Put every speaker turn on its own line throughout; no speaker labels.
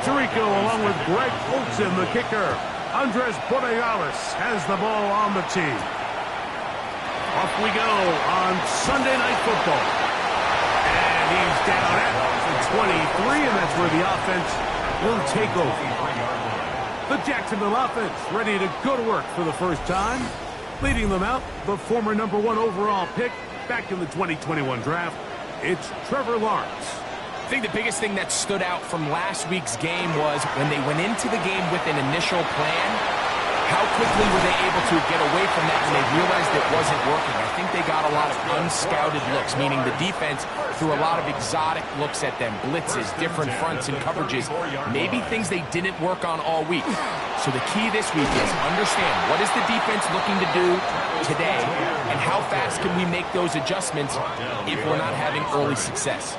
Tirico along with Greg Olson, the kicker. Andres Borregales has the ball on the tee. Off we go on Sunday Night Football. And he's down at the 23, and that's where the offense will take over. The Jacksonville offense ready to go to work for the first time. Leading them out, the former #1 overall pick back in the 2021 draft, it's Trevor Lawrence.
I think the biggest thing that stood out from last week's game was when they went into the game with an initial plan, how quickly were they able to get away from that when they realized it wasn't working? I think they got a lot of unscouted looks, meaning the defense threw a lot of exotic looks at them, blitzes, different fronts and coverages, maybe things they didn't work on all week. So the key this week is understand what is the defense looking to do today and how fast can we make those adjustments if we're not having early success.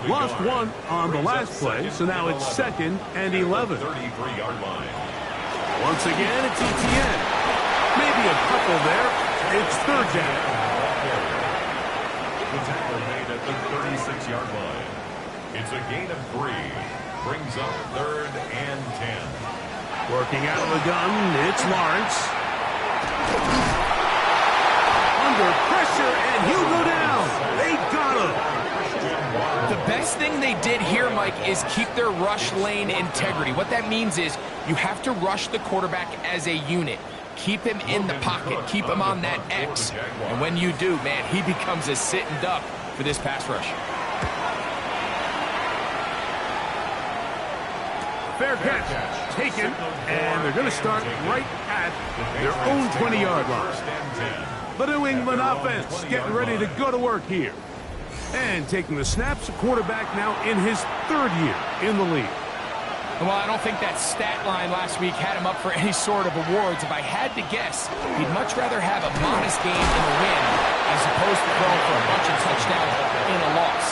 Lost one on the last play, so now it's 2nd and 11. Once again, it's ETN. Maybe a couple there. It's 3rd down.
The tackle made at the 36-yard line. It's a gain of 3. Brings up 3rd and 10.
Working out of the gun, it's Lawrence. Under pressure, and he'll go down. They got him.
The best thing they did here, Mike, is keep their rush lane integrity. What that means is you have to rush the quarterback as a unit. Keep him in the pocket. Keep him on that X. And when you do, man, he becomes a sitting duck for this pass rush.
Fair catch taken, and they're going to start right at their own 20-yard line. The New England offense getting ready to go to work here. And taking the snaps, a quarterback now in his 3rd year in the league.
Well, I don't think that stat line last week had him up for any sort of awards. If I had to guess, he'd much rather have a modest game in a win as opposed to throwing for a bunch of touchdowns in a loss.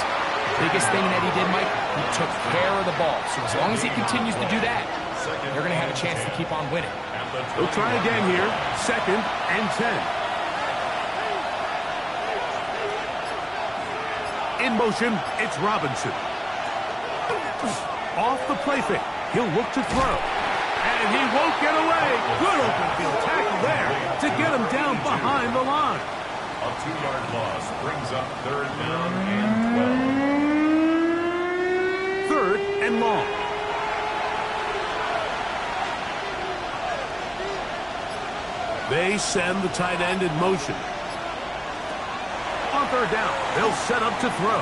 Biggest thing that he did, Mike, he took care of the ball. So as long as he continues to do that, they're going to have a chance to keep on winning.
We'll try again here. 2nd and 10. In motion, it's Robinson. Off the play fake. He'll look to throw. And he won't get away. Good open field tackle there to get him down behind the line.
A 2-yard loss brings up 3rd down and 12.
3rd and long. They send the tight end in motion. On 3rd down, they'll set up to throw.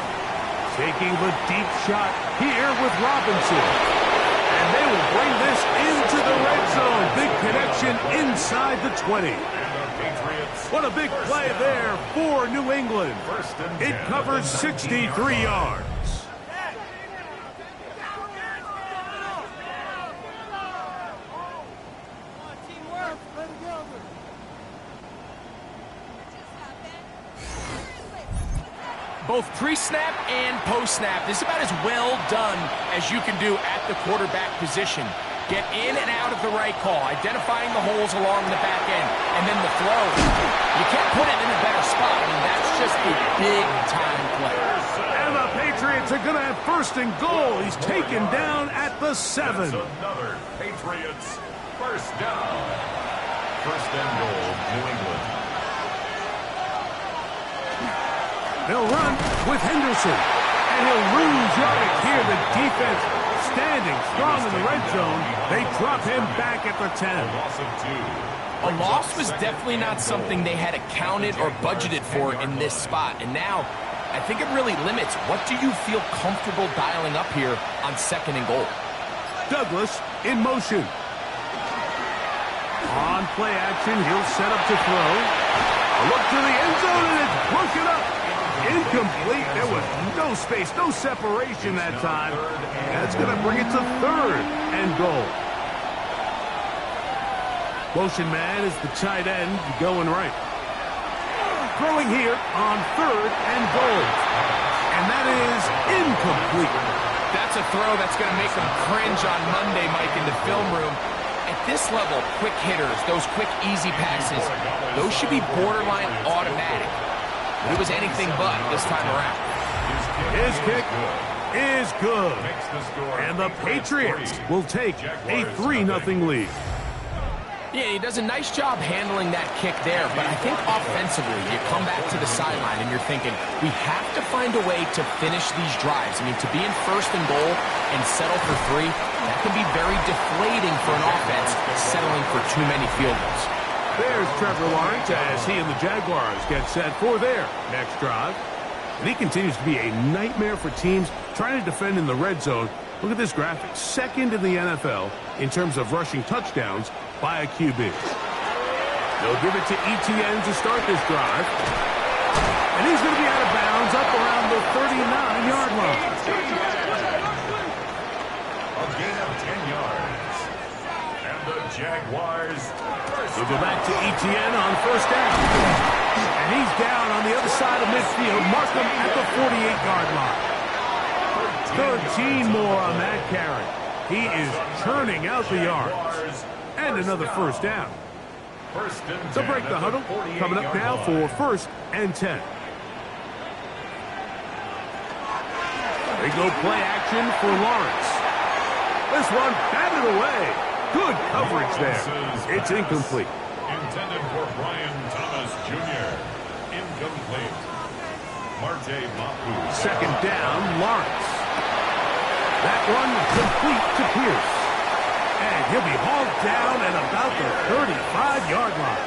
Taking the deep shot here with Robinson. And they will bring this into the red zone. Big connection inside the 20. What a big play there for New England. It covers 63 yards.
Both pre-snap and post-snap. This is about as well done as you can do at the quarterback position. Get in and out of the right call, identifying the holes along the back end, and then the throw. You can't put it in a better spot. I mean, that's just a big-time play.
And the Patriots are going to have 1st and goal. He's taken down at the 7.
That's another Patriots 1st down. 1st and goal, New England.
They'll run with Henderson, and he'll lose yardage here. The defense standing strong in the red zone. They drop him back at the 10.
A loss was definitely not something they had accounted or budgeted for in this spot. And now, I think it really limits what do you feel comfortable dialing up here on 2nd and goal.
Douglas in motion. On play action, he'll set up to throw. A look to the end zone, and it's broken up. Incomplete. There was no space, no separation that time. That's going to bring it to 3rd and goal. Motion man is the tight end going right. Throwing here on 3rd and goal. And that is incomplete.
That's a throw that's going to make them cringe on Monday, Mike, in the film room. At this level, quick hitters, those quick, easy passes, those should be borderline automatic. But it was anything but this time around.
His kick is good.
Makes the score
And the Patriots
3.
will take a 3-0 lead.
Yeah, he does a nice job handling that kick there, but I think offensively, you come back to the sideline and you're thinking, we have to find a way to finish these drives. I mean, to be in first and goal and settle for 3, that can be very deflating for an offense, settling for too many field goals.
There's Trevor Lawrence as he and the Jaguars get set for their next drive. And he continues to be a nightmare for teams trying to defend in the red zone. Look at this graphic. Second in the NFL in terms of rushing touchdowns by a QB. They'll give it to ETN to start this drive. And he's going to be out of bounds up around the 39-yard line.
A gain of 10 yards. And the Jaguars
We'll go back to ETN on first down. And he's down on the other side of midfield. Mark him at the 48-yard line. 13 more on that carry. He is churning out the yards. And another first down. To break the huddle, coming up now for first and 10. They go play action for Lawrence. This one batted away. Good coverage there. It's incomplete.
intended for Brian Thomas Jr. Incomplete. Marte Mapu.
Second down, Lawrence. That one complete to Pierce. And he'll be hauled down at about the 35-yard line.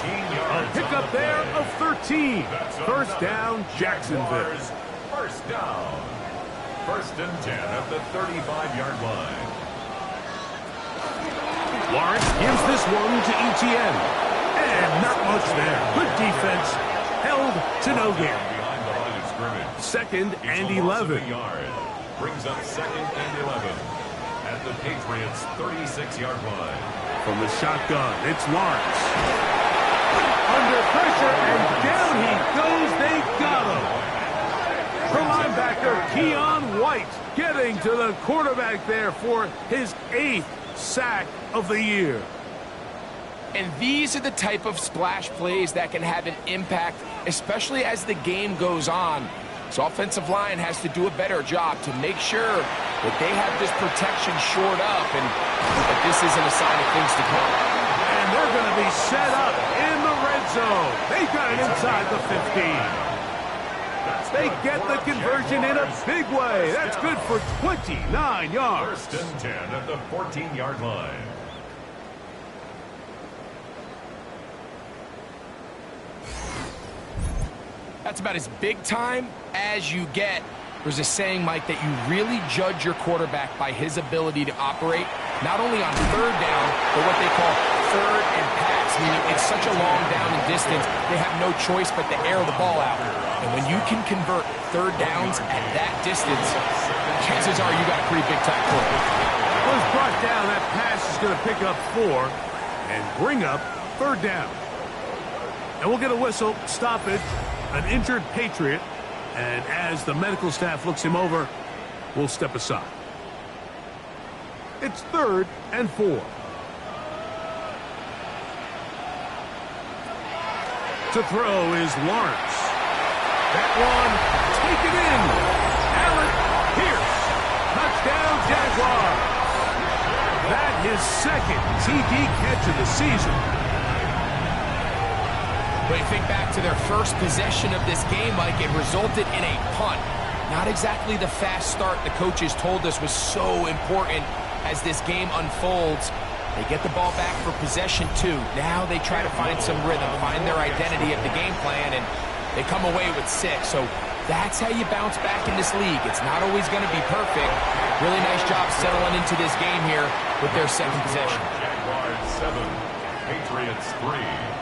13 yards.
A pickup there of 13. First down, Jacksonville.
First down. First and 10 at the 35-yard line.
Lawrence gives this one to ETN. And not much there. Good defense. Held to no gain.
Behind the line of scrimmage.
Second and
It's a loss of
11.
a yard. Brings up second and 11 at the Patriots' 36-yard line.
From the shotgun, it's Lawrence. Under pressure, and down he goes. They got him. The linebacker, Keon White, getting to the quarterback there for his 8th sack of the year.
And these are the type of splash plays that can have an impact, especially as the game goes on. So offensive line has to do a better job to make sure that they have this protection shored up and that this isn't a sign of things to come.
And they're going to be set up in the red zone. They've got it inside the 15. They get the conversion in a big way. That's good for 29 yards.
First and 10 at the 14-yard line.
That's about as big time as you get. There's a saying, Mike, that you really judge your quarterback by his ability to operate, not only on third down, but what they call third and pass, meaning it's such a long down and distance, they have no choice but to air the ball out. And when you can convert third downs at that distance, chances are you got a pretty big-time quarterback.
Was brought down. That pass is going to pick up 4 and bring up third down. And we'll get a whistle, stoppage. An injured Patriot, and as the medical staff looks him over, we'll step aside. It's third and 4. To throw is Lawrence. That one, taken in. Allen Pierce. Touchdown, Jaguars. That his second TD catch of the season.
But you think back to their first possession of this game, Mike, it resulted in a punt. Not exactly the fast start the coaches told us was so important as this game unfolds. They get the ball back for possession 2. Now they try to find some rhythm, find their identity of the game plan, and they come away with 6. So that's how you bounce back in this league. It's not always going to be perfect. Really nice job settling into this game here with their second possession.
Jaguars 7, Patriots 3.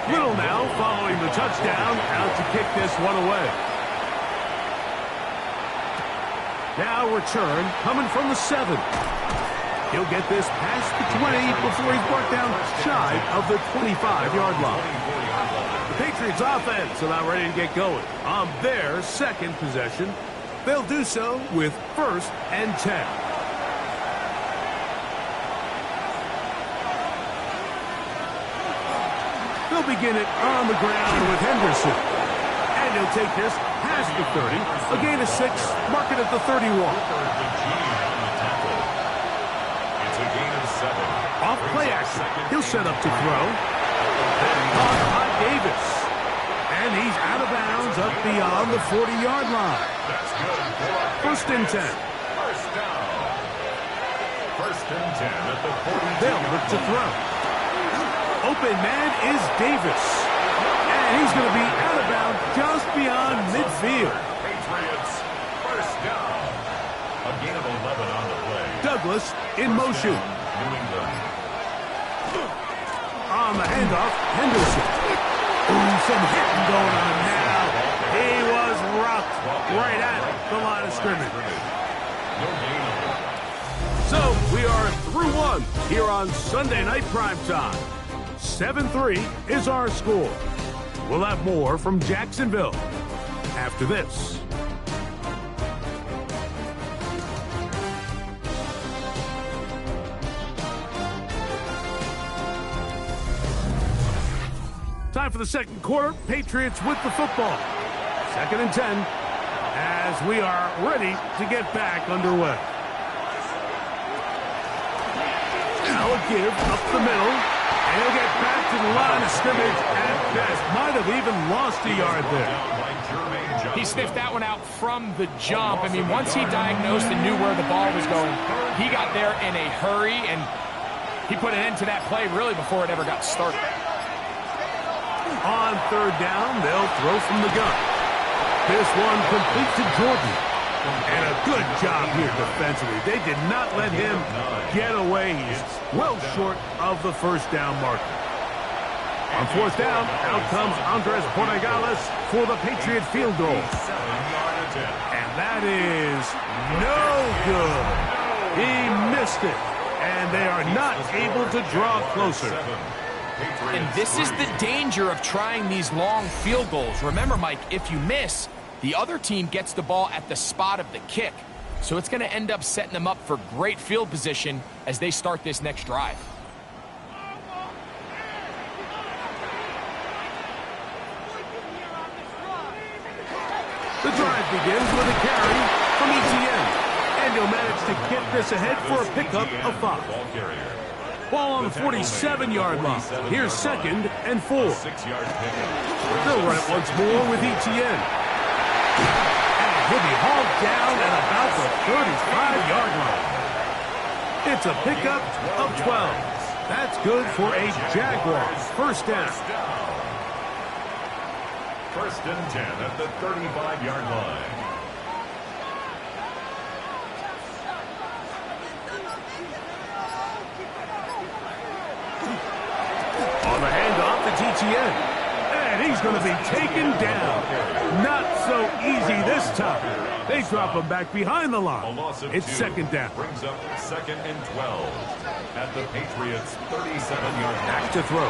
Little now following the touchdown, out to kick this one away. Now return coming from the 7. He'll get this past the 20 before he's brought down shy of the 25-yard line. The Patriots offense about ready to get going on their second possession. They'll do so with first and 10. They'll They'll begin it on the ground with Henderson. And he'll take this past the 30. A gain of 6, mark it at the 31.
It's a gain of 7.
Off play action. He'll set up to throw. Then caught by Davis. And he's out of bounds up beyond the 40-yard line.
That's good for a
First and 10.
first down. First and 10 at the 40.
They'll look to throw. Open man is Davis. And he's going to be out of bounds just beyond midfield.
Patriots, first down. A gain of 11 on the play.
Douglas in motion.
New England.
On the handoff, Henderson. Ooh, some hitting going on now. He was rocked right at the line of scrimmage.
No gain on it.
So we are through one here on Sunday Night Primetime. 7-3 is our score. We'll have more from Jacksonville after this. Time for the second quarter. Patriots with the football. 2nd and 10 as we are ready to get back underway. Now a give up the middle. And he'll get back to the line of scrimmage at best. Might have even lost a yard there.
He sniffed that one out from the jump. I mean, once he diagnosed and knew where the ball was going, he got there in a hurry, and he put an end to that play really before it ever got started.
On 3rd down, they'll throw from the gun. This one complete to Jordan. And a good job here defensively. They did not let him get away. He's well short of the first down marker. On 4th down, out comes Andres Borregales for the Patriot field goal. And that is no good. He missed it. And they are not able to draw closer.
And this is the danger of trying these long field goals. Remember, Mike, if you miss, the other team gets the ball at the spot of the kick. So it's going to end up setting them up for great field position as they start this next drive.
The drive begins with a carry from ETN. And he'll manage to get this ahead for a pickup of 5. Ball on the 47-yard line. Here's 2nd and 4. They'll run it once more with ETN. And he'll be hauled down at about the 35-yard line. It's a pickup of 12. That's good for a Jaguars first down.
First and 10 at the 35-yard line.
On the handoff, it's ETN. And he's going to be taken down. Not so easy this time. They drop him back behind the line. It's 2nd down.
Brings up 2nd and 12 at the Patriots' 37-yard line.
Back to throw.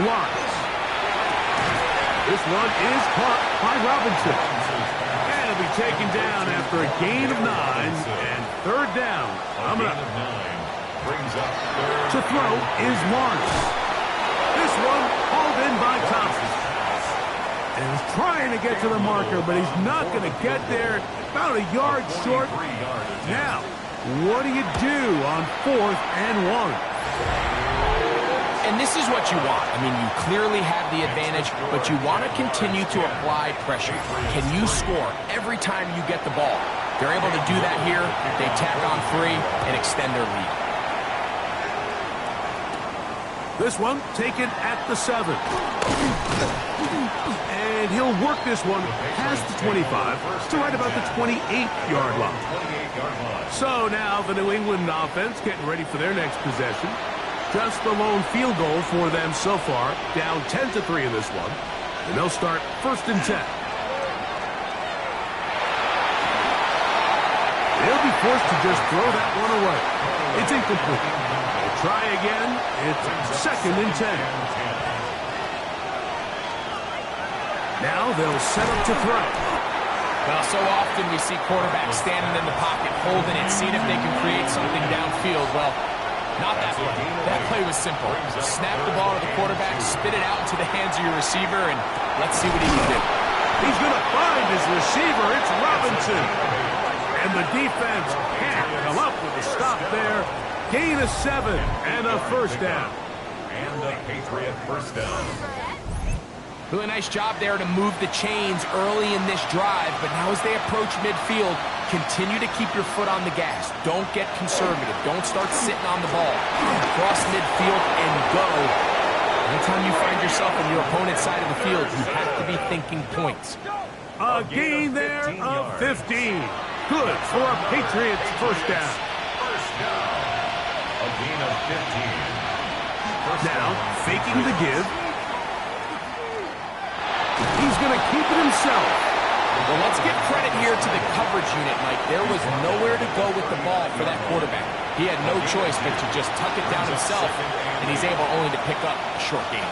Lawrence. This one is caught by Robinson. And he'll be taken down after a gain of 9 and 3rd down. Coming up.
Brings up 3rd.
To throw is Lawrence. This one hauled in by Thompson. And he's trying to get to the marker, but he's not going to get there. About a yard short. Now, what do you do on 4th and 1?
And this is what you want. I mean, you clearly have the advantage, but you want to continue to apply pressure. Can you score every time you get the ball? They're able to do that here. They tack on 3 and extend their lead.
This one taken at the 7. And he'll work this one past the 25 to right about the 28-yard line. So now the New England offense getting ready for their next possession. Just the lone field goal for them so far, down 10-3 in this one. And they'll start 1st and 10. They'll be forced to just throw that one away. It's incomplete. They'll try again. It's 2nd and 10. Now they'll set up to throw.
Well, so often we see quarterbacks standing in the pocket, holding it, seeing if they can create something downfield. Well, Not that play. That play was simple. Snap the ball to the quarterback, spit it out into the hands of your receiver, and let's see what he can do.
He's going to find his receiver. It's Robinson. And the defense can't come up with a stop there. Gain of 7 and a first down.
And a Patriot first down.
Really nice job there to move the chains early in this drive, but now as they approach midfield, continue to keep your foot on the gas. Don't get conservative. Don't start sitting on the ball. Cross midfield and go. Anytime you find yourself on your opponent's side of the field, you have to be thinking points.
A gain there of 15. Good for a Patriots first down.
First down. A gain of 15.
Now, faking the give. He's going to keep it himself.
Well, let's give credit here to the coverage unit, Mike. There was nowhere to go with the ball for that quarterback. He had no choice but to just tuck it down himself, and he's able only to pick up a short gain.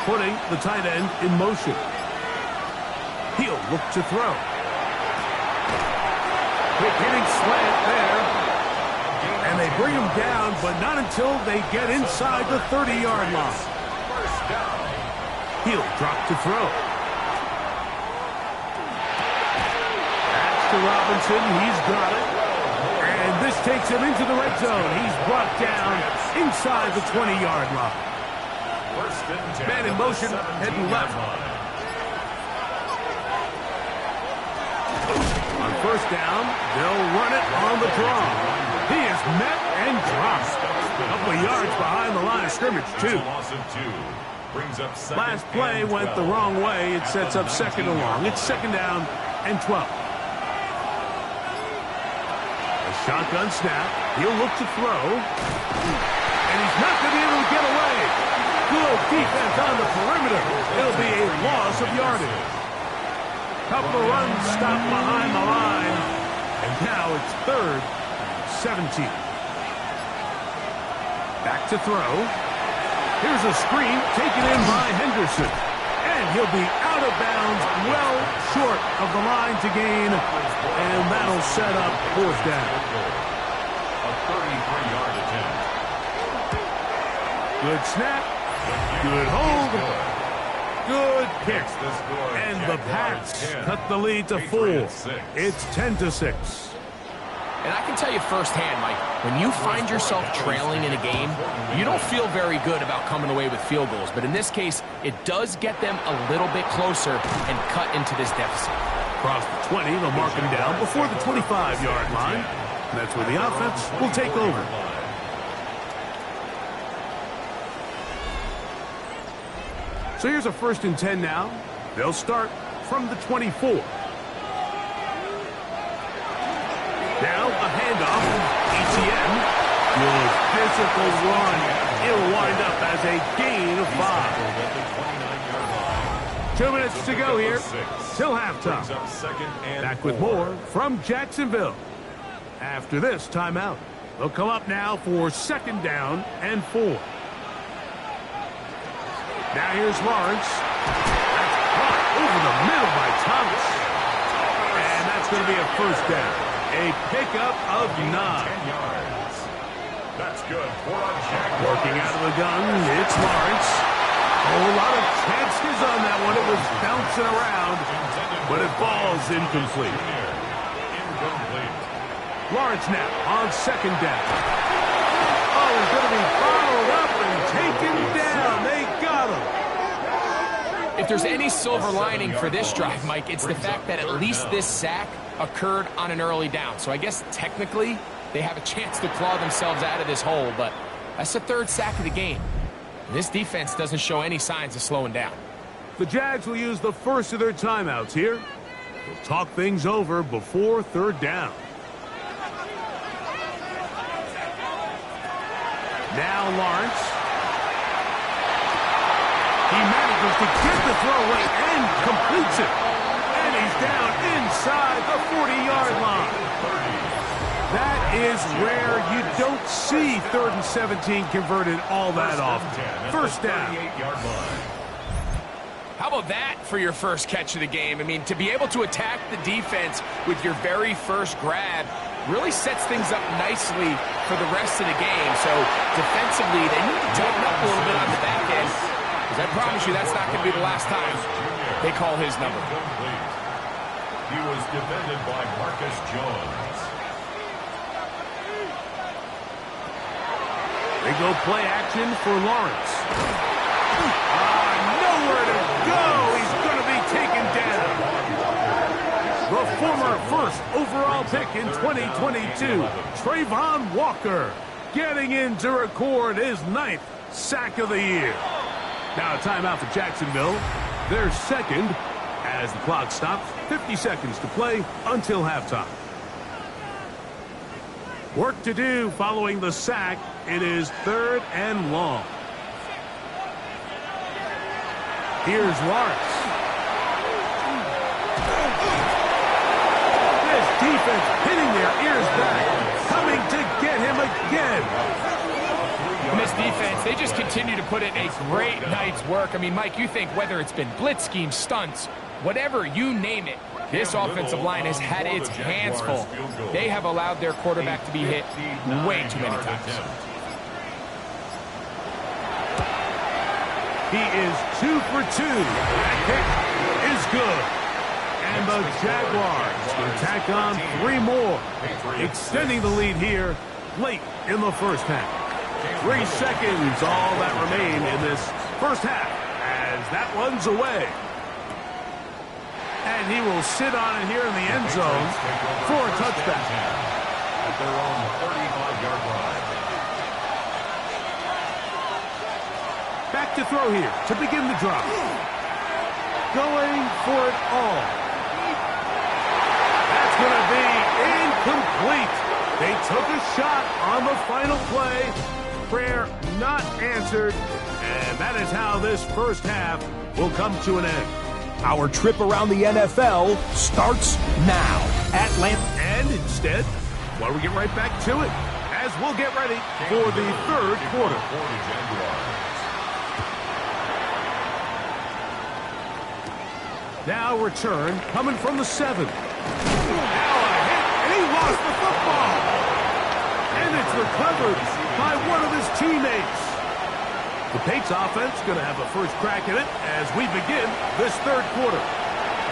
Putting the tight end in motion. He'll look to throw. Quick hitting slant there. And they bring him down, but not until they get inside the 30-yard line.
First down.
He'll drop to throw. That's to Robinson. He's got it. And this takes him into the red zone. He's brought down inside the 20-yard line.
First and 10.
Man in motion, heading left. On first down, they'll run it on the draw. He is met and dropped. A couple of yards behind the line of scrimmage, too.
Loss of 2. Brings up second.
Last play went the wrong way. It sets up second and long. It's second down and 12. A shotgun snap. He'll look to throw. And he's not going to be able to get away. Good defense on the perimeter. It'll be a loss of yardage. Couple of runs stopped behind the line. And now it's third, 17. Back to throw. Here's a screen taken in by Henderson. And he'll be out of bounds, well short of the line to gain. And that'll set up fourth down.
A 33-yard attempt.
Good snap. Good hold. Good kick. And the Pats cut the lead to 4. It's 10-6.
And I can tell you firsthand, Mike, when you find yourself trailing in a game, you don't feel very good about coming away with field goals. But in this case, it does get them a little bit closer and cut into this deficit.
Across the 20, they'll mark him down before the 25-yard line. And that's where the offense will take over. So here's a first and 10 now. They'll start from the 24. Now a handoff. ETN. Good physical run. It'll wind up as a gain of 5. 2 minutes to go here till halftime. Back with more from Jacksonville. After this timeout, they'll come up now for second down and 4. Now here's Lawrence. That's caught over the middle by Thomas. And that's going to be a first down. A pickup of 9.
10 yards. That's good for a Jaguars.
Working out of the gun, it's Lawrence. A whole lot of chances on that one. It was bouncing around, but it falls incomplete.
Incomplete.
Lawrence now on second down. Oh, he's going to be followed up and taken down. They got him.
If there's any silver lining for this drive, Mike, it's the fact that at least this sack occurred on an early down. So I guess technically they have a chance to claw themselves out of this hole, but that's the third sack of the game. And this defense doesn't show any signs of slowing down.
The Jags will use the first of their timeouts here. They'll talk things over before third down. Now Lawrence. He manages to get the throw away and completes it. And he's down inside the 40-yard line. That is rare. You don't see 3rd and 17 converted all that often. First down.
How about that for your first catch of the game? I mean, to be able to attack the defense with your very first grab really sets things up nicely for the rest of the game. So defensively, they need to tighten up a little bit on the back end, because I promise you that's not going to be the last time they call his number.
He was defended by Marcus Jones.
They go play action for Lawrence. Nowhere to go. He's going to be taken down. The former first overall pick in 2022, Trayvon Walker, getting in to record his 9th sack of the year. Now a timeout for Jacksonville. Their second, as the clock stops. 50 seconds to play until halftime. Work to do following the sack. It is 3rd and long. Here's Lawrence. This defense pinning their ears back, coming to get him again.
And this defense, they just continue to put in a great night's work. I mean, Mike, you think whether it's been blitz schemes, stunts, whatever, you name it, this offensive line has had its hands full. They have allowed their quarterback to be hit way too many times.
He is 2 for 2. That kick is good. And the Jaguars will tack on 3 more, extending the lead here late in the first half. 3 seconds, all that remain in this first half, as that one's away. And he will sit on it here in the end zone for a touchback.
At their own 35-yard line.
Back to throw here to begin the drive. Going for it all. That's going to be incomplete. They took a shot on the final play. Prayer not answered. And that is how this first half will come to an end.
Our trip around the NFL starts now.
And instead, why don't we get right back to it as we'll get ready for the third quarter. Now return coming from the 7. Now a hit, and he lost the football. And it's recovered by one of his teammates. The Patriots offense going to have a first crack at it as we begin this third quarter.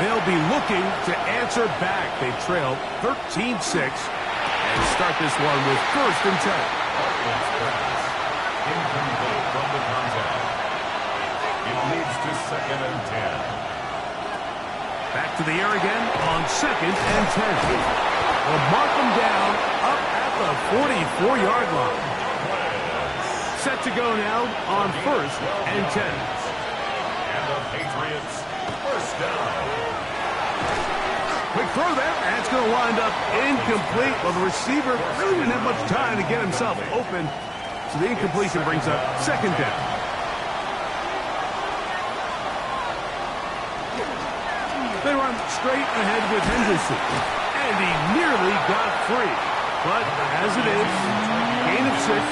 They'll be looking to answer back. They trail 13-6 and start this one with 1st and 10.
Incomplete from the contact. It leads to 2nd and 10.
Back to the air again on 2nd and 10. They'll mark them down up at the 44-yard line. Set to go now on 1st and 10.
And the Patriots first down.
Quick throw there, and it's going to wind up incomplete. Well, the receiver really didn't have much time to get himself open, so the incompletion brings up 2nd down. They run straight ahead with Henderson, and he nearly got free. But as it is, gain of 6,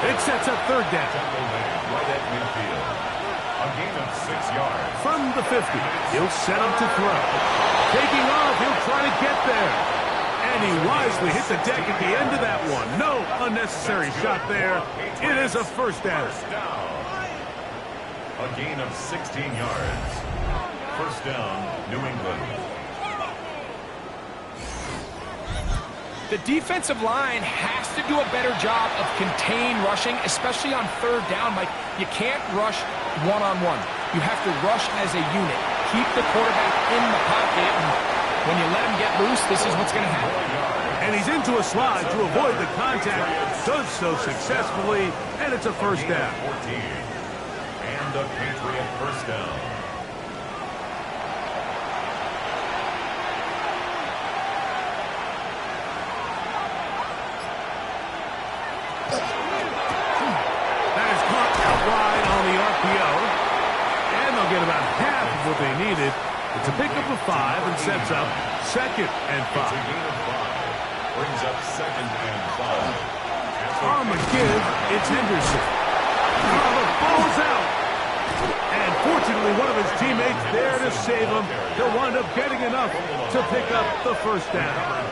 it sets up 3rd down.
Right at midfield. A gain of 6 yards.
From the 50, he'll set up to throw. Taking off, he'll try to get there. And he wisely hit the deck at the end of that one. No unnecessary shot there. It is a 1st down.
A gain of 16 yards. 1st down, New England.
The defensive line has to do a better job of contained rushing, especially on 3rd down. Like, you can't rush one-on-one. You have to rush as a unit. Keep the quarterback in the pocket, and when you let him get loose, this is what's going to happen.
And he's into a slide to avoid the contact. Does so successfully, and it's a 1st down.
14. And a Patriot 1st down.
Get about half of what they needed. It's a pickup of 5 and sets up 2nd and 5.
It's a gain of 5. Brings up 2nd and 5.
On the give, it's Henderson. Oh, the ball's out. And Unfortunately, one of his teammates there to save him. He'll wind up getting enough to pick up the first down.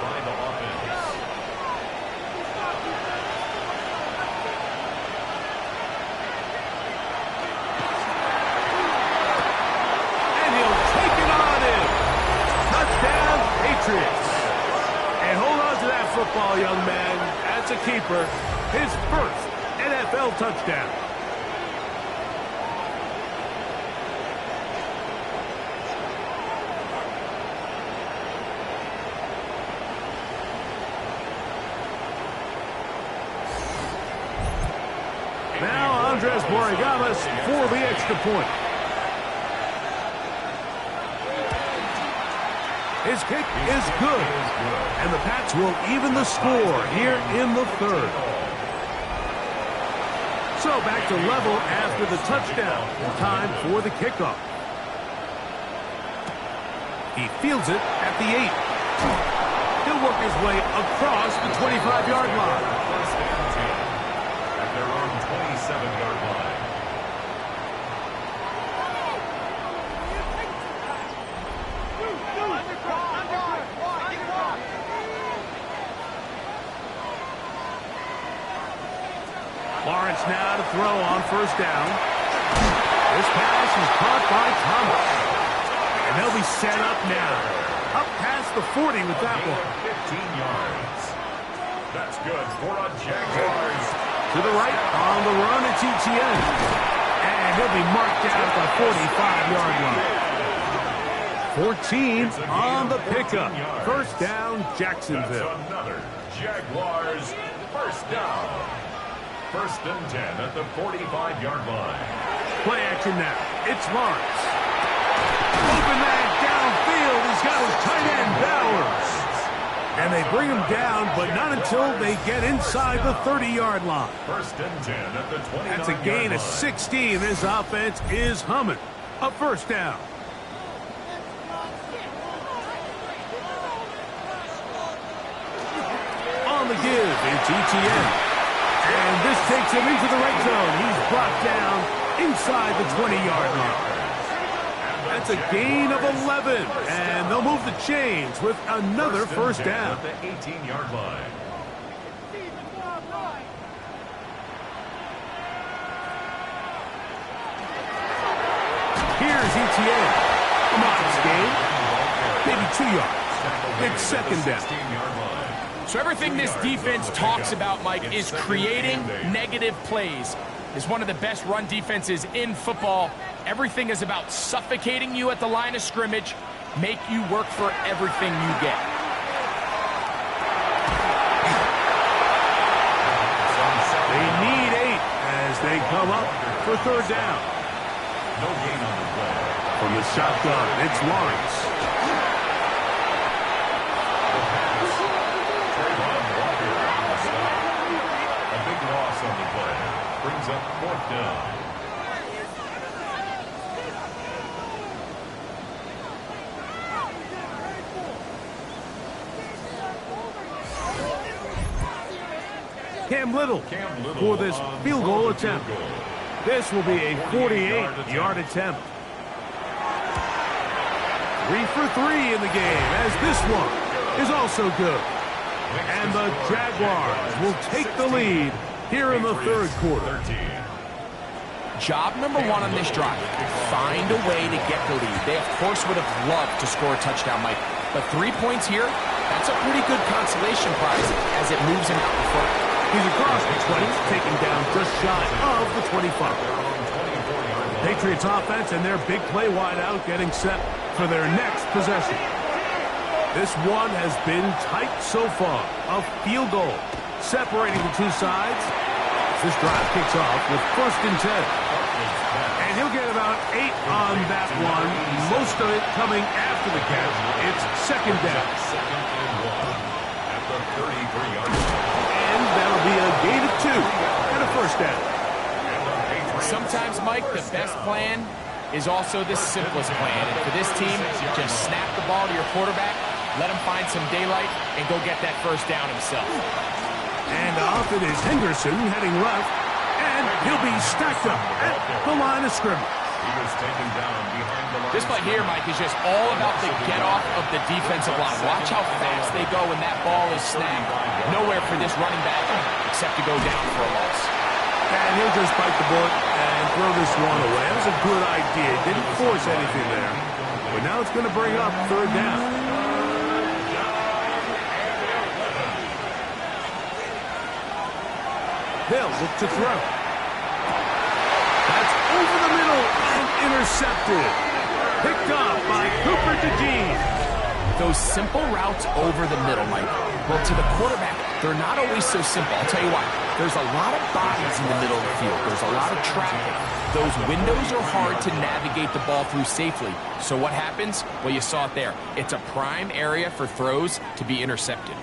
And hold on to that football, young man. That's a keeper. His first NFL touchdown. Now Andres Borregamas for the extra point. His kick is good, and the Pats will even the score here in the third. So back to level after the touchdown. Time for the kickoff. He fields it at the 8. He'll work his way across the 25-yard line.
First and 10 at their own 27-yard line.
Lawrence now to throw on first down. This pass is caught by Thomas. And they'll be set up now. Up past the 40 with that one.
15 yards. That's good for a Jaguars.
To the right on the run, it's ETN. And he'll be marked down at the 45-yard line. 14 on the pickup. First down, Jacksonville.
That's another Jaguars first down. First and 10 at the 45-yard line.
Play action now. It's Lawrence. Open man downfield. He's got his tight end, Bowers. And they bring him down, but not until they get inside the 30-yard line.
First and 10 at the 29-yard line.
That's a gain of 16. This offense is humming. A first down. On the give, it's ETN. And this takes him into the red zone. He's brought down inside the 20-yard line. That's a gain of 11. And they'll move the chains with another first down.
At the 18-yard line.
Here's ETN. A modest gain. Maybe 2 yards. It's second down.
So everything this defense talks about, Mike, is creating negative plays. It's one of the best run defenses in football. Everything is about suffocating you at the line of scrimmage, make you work for everything you get.
They need 8 as they come up for third down.
No gain on the play.
From the shotgun, it's Lawrence.
On the play. Brings up fourth down.
Cam Little for this field goal attempt. This will be a 48-yard attempt. 3 for 3 in the game, as this one is also good. And the Jaguars will take the lead here in the third quarter.
Job number 1 on this drive, find a way to get the lead. They, of course, would have loved to score a touchdown, Mike. But 3 points here, that's a pretty good consolation prize as it moves him out the front.
He's across the 20, taking down just shy of the 25. Patriots offense and their big play wide out getting set for their next possession. This one has been tight so far. A field goal separating the two sides. This drive kicks off with first and 10. And he'll get about 8 on that one. Most of it coming after the catch. It's second down.
Second and 1 at the 33-yard line.
And that'll be a gain of 2 and a first down.
Sometimes, Mike, the best plan is also the simplest plan. And for this team, just snap the ball to your quarterback, let him find some daylight, and go get that first down himself.
And off it is Henderson heading left, and he'll be stacked up at the line of scrimmage.
He was taken down behind the line.
This play here, Mike, is just all about the get-off of the defensive line. Watch how fast they go when that ball is snapped. Nowhere for this running back except to go down for a loss.
And he'll just bite the bullet and throw this one away. That was a good idea. Didn't force anything there. But now it's going to bring up third down. They'll look to throw. That's over the middle and intercepted. Picked up by Cooper DeJean.
Those simple routes over the middle, Mike, well, to the quarterback, they're not always so simple. I'll tell you why. There's a lot of bodies in the middle of the field. There's a lot of traffic. Those windows are hard to navigate the ball through safely. So what happens? Well, you saw it there. It's a prime area for throws to be intercepted.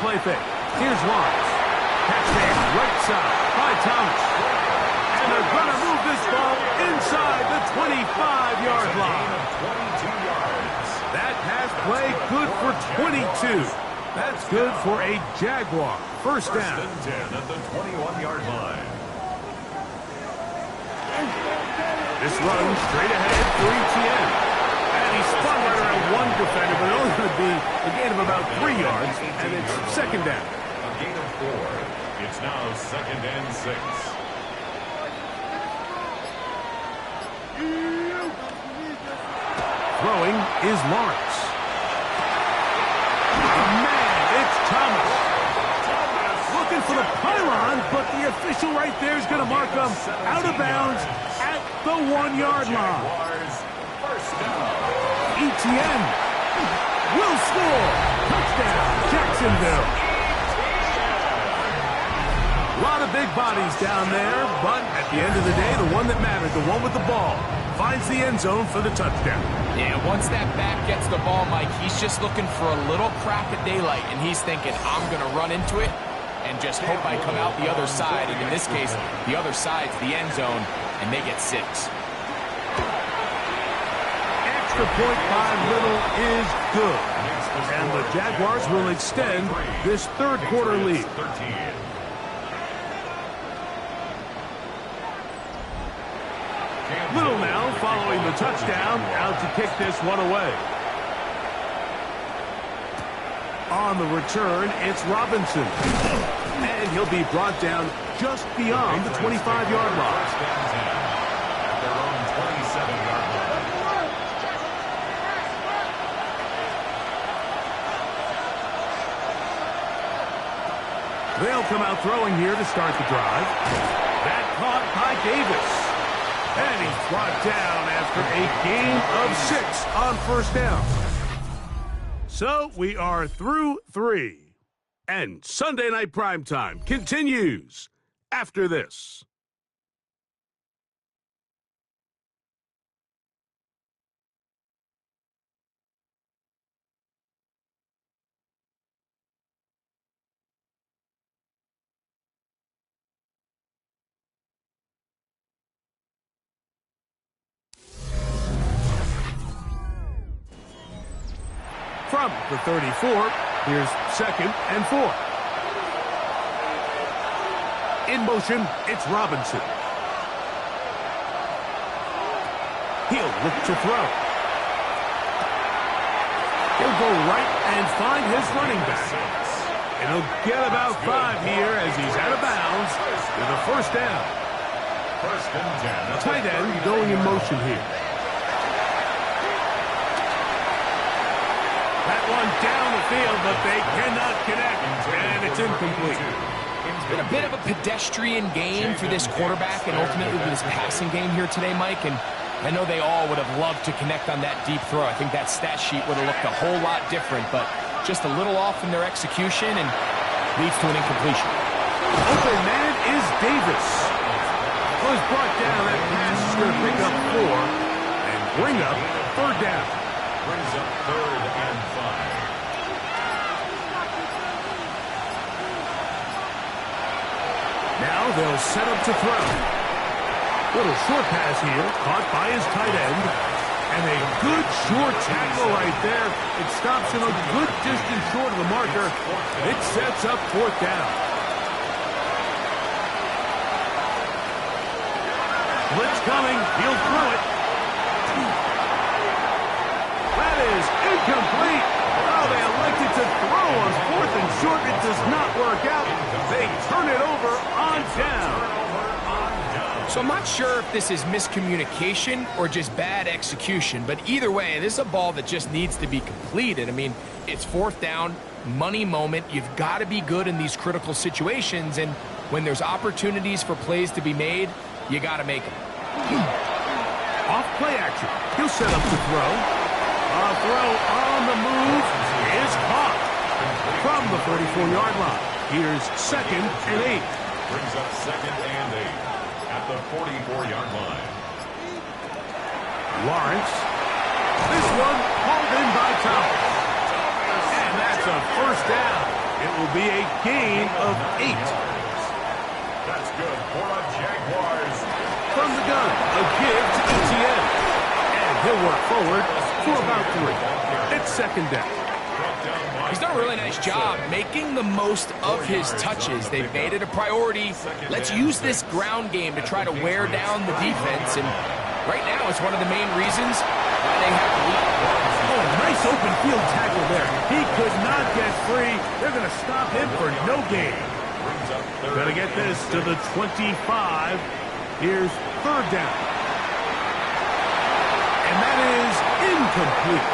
play fake. Here's Lawrence. Catch man right side by Thomas. And they're going to move this ball inside the 25-yard line.
22 yards.
That pass play good for 22. That's good for a Jaguar. First down.
First and 10 at the 21-yard line.
This run straight ahead for ETN. And he spun right around one defender, but only going to be a gain of about 3 yards, and it's second down.
A gain of 4. It's now second and 6.
Throwing is Lawrence. Man, it's Thomas. Looking for the pylon, but the official right there is going to mark him out of bounds at the 1-yard line.
First down.
ETN will score. Touchdown, Jacksonville. A lot of big bodies down there, but at the end of the day, the one that mattered, the one with the ball, finds the end zone for the touchdown.
Yeah, once that back gets the ball, Mike, he's just looking for a little crack of daylight, and he's thinking, I'm going to run into it and just hope I come out the other side. And in this case, the other side's the end zone, and they get 6.
Extra point by Little is good. And the Jaguars will extend this third quarter lead. Little now following the touchdown, out to kick this one away. On the return, it's Robinson. And he'll be brought down just beyond the 25-yard line.
At their own 27-yard line.
They'll come out throwing here to start the drive. That caught by Davis. And he's brought down after a gain of 6 on first down. So we are through 3. And Sunday Night Primetime continues after this. From the 34, here's second and 4. In motion, it's Robinson. He'll look to throw. He'll go right and find his running back. And he'll get about 5 here as he's out of bounds with a first down.
First and 10.
Tight end going in motion here. That one down the field, but they cannot connect, and it's incomplete.
It's been a bit of a pedestrian game for this quarterback and ultimately this passing game here today, Mike, and I know they all would have loved to connect on that deep throw. I think that stat sheet would have looked a whole lot different, but just a little off in their execution and leads to an incompletion.
Open man is Davis. Was brought down. That pass is going to pick up 4 and bring up third down.
Brings up third and 5.
Now they'll set up to throw. Little short pass here, caught by his tight end. And a good short tackle right there. It stops him a good distance short of the marker. It sets up fourth down. Blitz coming. He'll throw it. That is incomplete. Oh, they elected to throw on fourth and short. It does not work out. They turn it over on down.
So I'm not sure if this is miscommunication or just bad execution, but either way, this is a ball that just needs to be completed. I mean, it's fourth down, money moment. You've got to be good in these critical situations, and when there's opportunities for plays to be made, you got to make them.
Off play action. He'll set up to throw. A throw on the move is caught from the 34-yard line. Here's second and 8.
Brings up second and 8 at the 44-yard line.
Lawrence. This one hauled in by Thomas. And that's a first down. It will be a gain of 8.
That's good for the Jaguars.
From the gun, a give to ETN. And he'll work forward for about 3. It's second down.
He's done a really nice job making the most of his touches. They've made it a priority. Let's use this ground game to try to wear down the defense. And right now, it's one of the main reasons why they have the lead.
Oh, nice open field tackle there. He could not get free. They're going to stop him for no gain. Going to get this to the 25. Here's third down. And that is incomplete.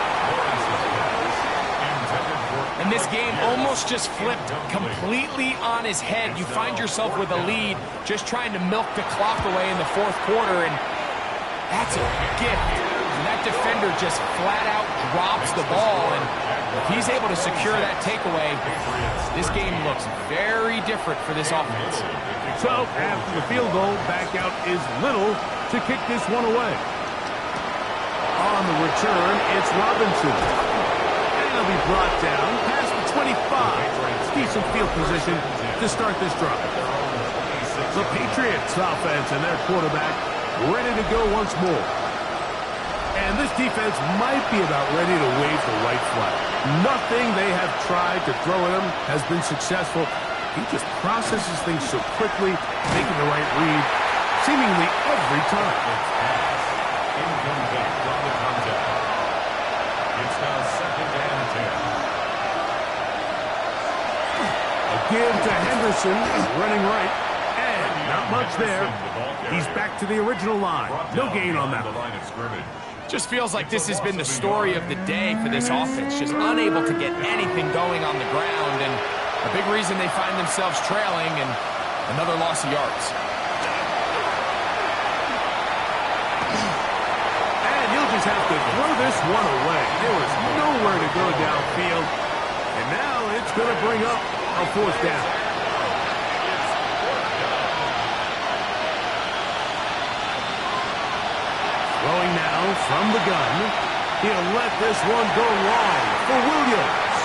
And this game almost just flipped completely on his head. You find yourself with a lead, just trying to milk the clock away in the fourth quarter, and that's a gift. And that defender just flat out drops the ball, and if he's able to secure that takeaway, this game looks very different for this offense.
So, after the field goal, back out is Little to kick this one away. On the return, it's Robinson. He'll be brought down past the 25. Decent field position to start this drive. The Patriots offense and their quarterback ready to go once more. And this defense might be about ready to wave the white flag. Nothing they have tried to throw at him has been successful. He just processes things so quickly, making the right read seemingly every time.
Incomplete from the contact. It's now second and 10.
A give to Henderson, running right, and not much there. He's back to the original line. No gain on that.
Just feels like this has been the story of the day for this offense. Just unable to get anything going on the ground, and a big reason they find themselves trailing and another loss of yards.
And he'll just have to throw this one away. There was nowhere to go downfield, and now it's going to bring up a fourth down. Throwing now from the gun. He'll let this one go long for Williams.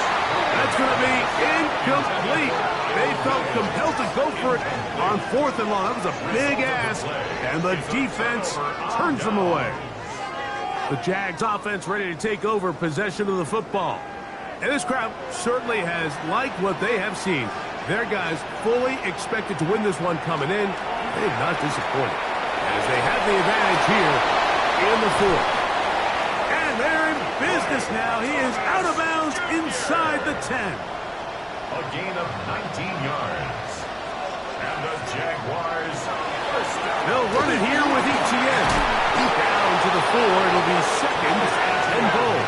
That's going to be incomplete. They felt compelled to go for it on fourth and long. That was a big ask, and the defense turns them away. The Jags offense ready to take over possession of the football. And this crowd certainly has liked what they have seen. Their guys fully expected to win this one coming in. They've not disappointed, as they have the advantage here in the fourth. And they're in business now. He is out of bounds inside the 10.
A gain of 19 yards. And the Jaguars first down.
They'll run it here with ETN. Down to the 4. It'll be second and goal.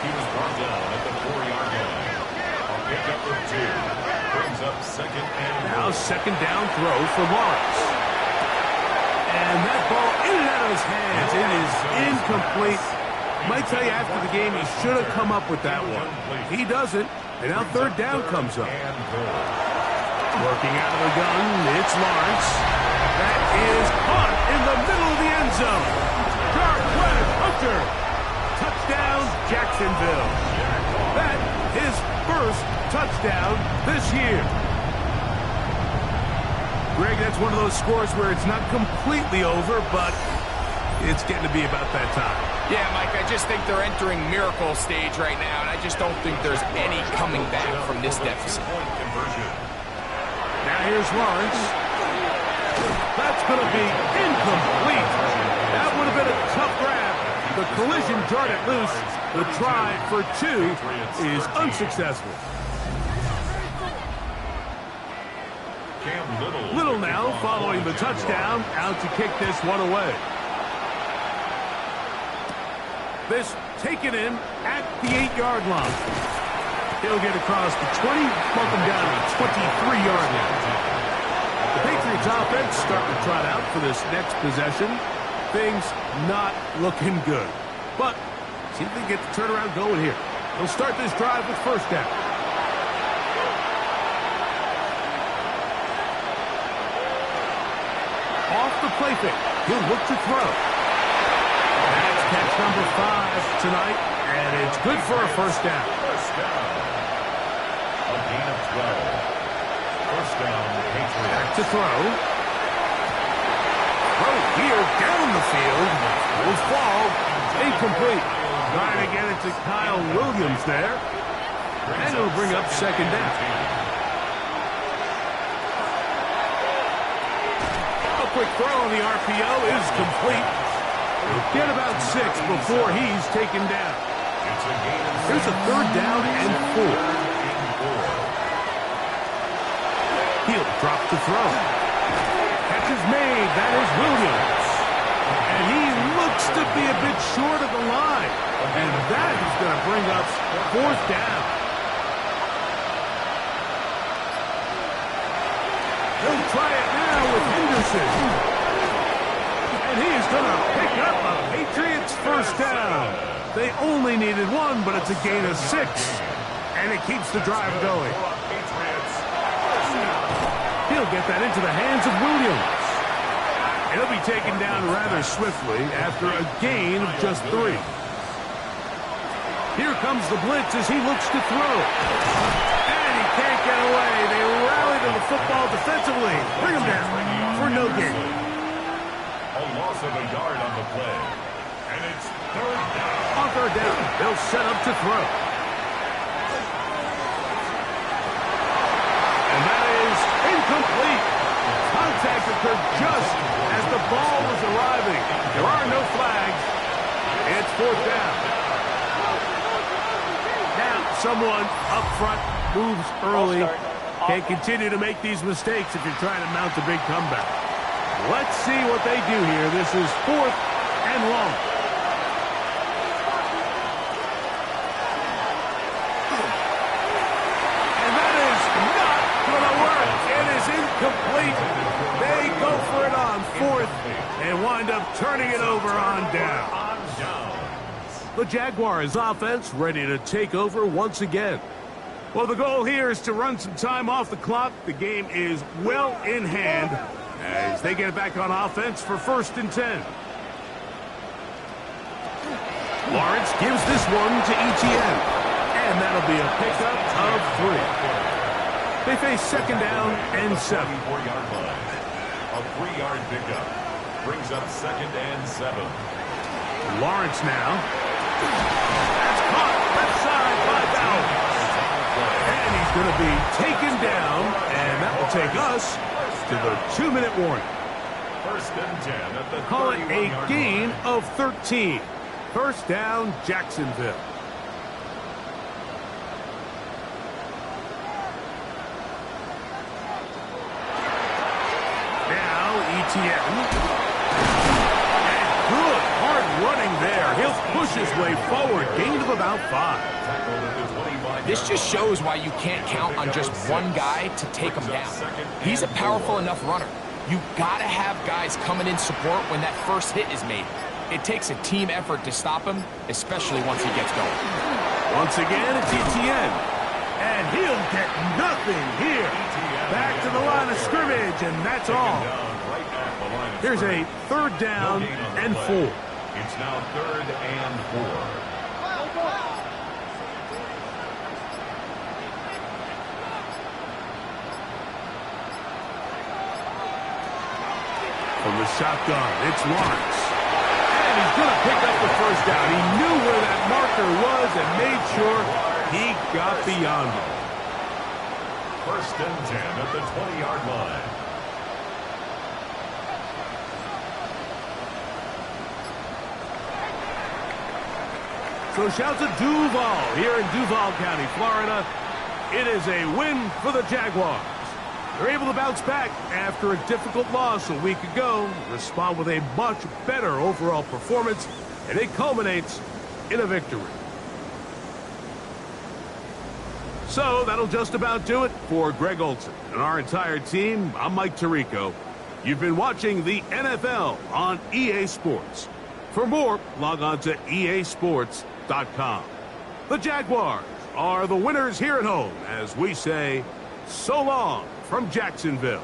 He was brought down at the 4-yard line. A pickup of 2. Brings up second and goal.
Now second down throw for Lawrence. And that ball in and out of his hands. It is incomplete. Might tell you after the game he should have come up with that one. He doesn't. And now third down comes up. Working out of the gun, it's Lawrence. That is caught in the middle of the end zone. Dark Web Hunter. Touchdown, Jacksonville. That his first touchdown this year. Greg, that's one of those scores where it's not completely over, but it's getting to be about that time.
Yeah, Mike, I just think they're entering miracle stage right now, and I just don't think there's any coming back from this deficit.
Now here's Lawrence. That's going to be incomplete. That would have been a tough grab. The collision jarred it loose. The try for 2 is unsuccessful. Little now following the touchdown, out to kick this one away. This taken in at the 8-yard line. He'll get across the 20, bump him down to the 23-yard line. The Patriots offense starting to trot out for this next possession. Things not looking good. But see if they get the turnaround going here. They'll start this drive with first down. Off the play fake. He'll look to throw. That's catch number 5 tonight, and it's good for a first down.
A gain of 12. First down, Patriots.
Back to throw. Throw here down the field. Will fall. Incomplete. Trying to get it to Kyle Williams there. And it'll bring up second down. A quick throw on the RPO is complete. He'll get about 6 before he's taken down. Here's a third down and 4. He'll drop the throw. Catch is made. That is Williams. And he looks to be a bit short of the line. And that is going to bring up fourth down. He'll try it now with Henderson. And he is going to pick up a Patriots first down. They only needed 1, but it's a gain of 6. And it keeps the drive going. He'll get that into the hands of Williams. And he'll be taken down rather swiftly after a gain of just 3. Here comes the blitz as he looks to throw. And he can't get away. They rally to the football defensively. Bring him down for no gain.
A loss of a yard on the play. And it's third down.
On third down, they'll set up to throw. And that is incomplete. Contact occurred just as the ball was arriving. There are no flags. It's fourth down. Now, someone up front moves early. Can't continue to make these mistakes if you're trying to mount a big comeback. Let's see what they do here. This is fourth and long. And that is not going to work. It is incomplete. They go for it on fourth and wind up turning it over on down. The Jaguars offense ready to take over once again. Well, the goal here is to run some time off the clock. The game is well in hand as they get it back on offense for 1st and 10. Lawrence gives this one to Etienne. And that'll be a pickup of 3. They face second down and 7.
4-yard line. A 3-yard pickup. Brings up second and 7.
Lawrence now. That's caught left side by Bowers. And he's going to be taken down. And that will take us to the 2-minute warning.
First and 10 at the
Call it a
31-yard
gain
line.
of 13. First down, Jacksonville. Now, Etienne. And good, hard running there. He'll push his way forward. Gain of about 5.
This just shows why you can't count on just one guy to take him down. He's a powerful enough runner. You gotta have guys coming in support when that first hit is made. It takes a team effort to stop him, especially once he gets going.
Once again, it's Etienne. And he'll get nothing here. Back to the line of scrimmage, and that's all. Here's a third down and 4.
It's now 3rd and 4.
From the shotgun, it's Lawrence. And he's going to pick up the first down. He knew where that marker was and made sure he got beyond it.
First and 10 at the 20-yard line.
So shout to Duval here in Duval County, Florida. It is a win for the Jaguars. They're able to bounce back after a difficult loss a week ago, respond with a much better overall performance, and it culminates in a victory. So that'll just about do it for Greg Olson and our entire team. I'm Mike Tirico. You've been watching the NFL on EA Sports. For more, log on to easports.com. The Jaguars are the winners here at home as we say so long from Jacksonville.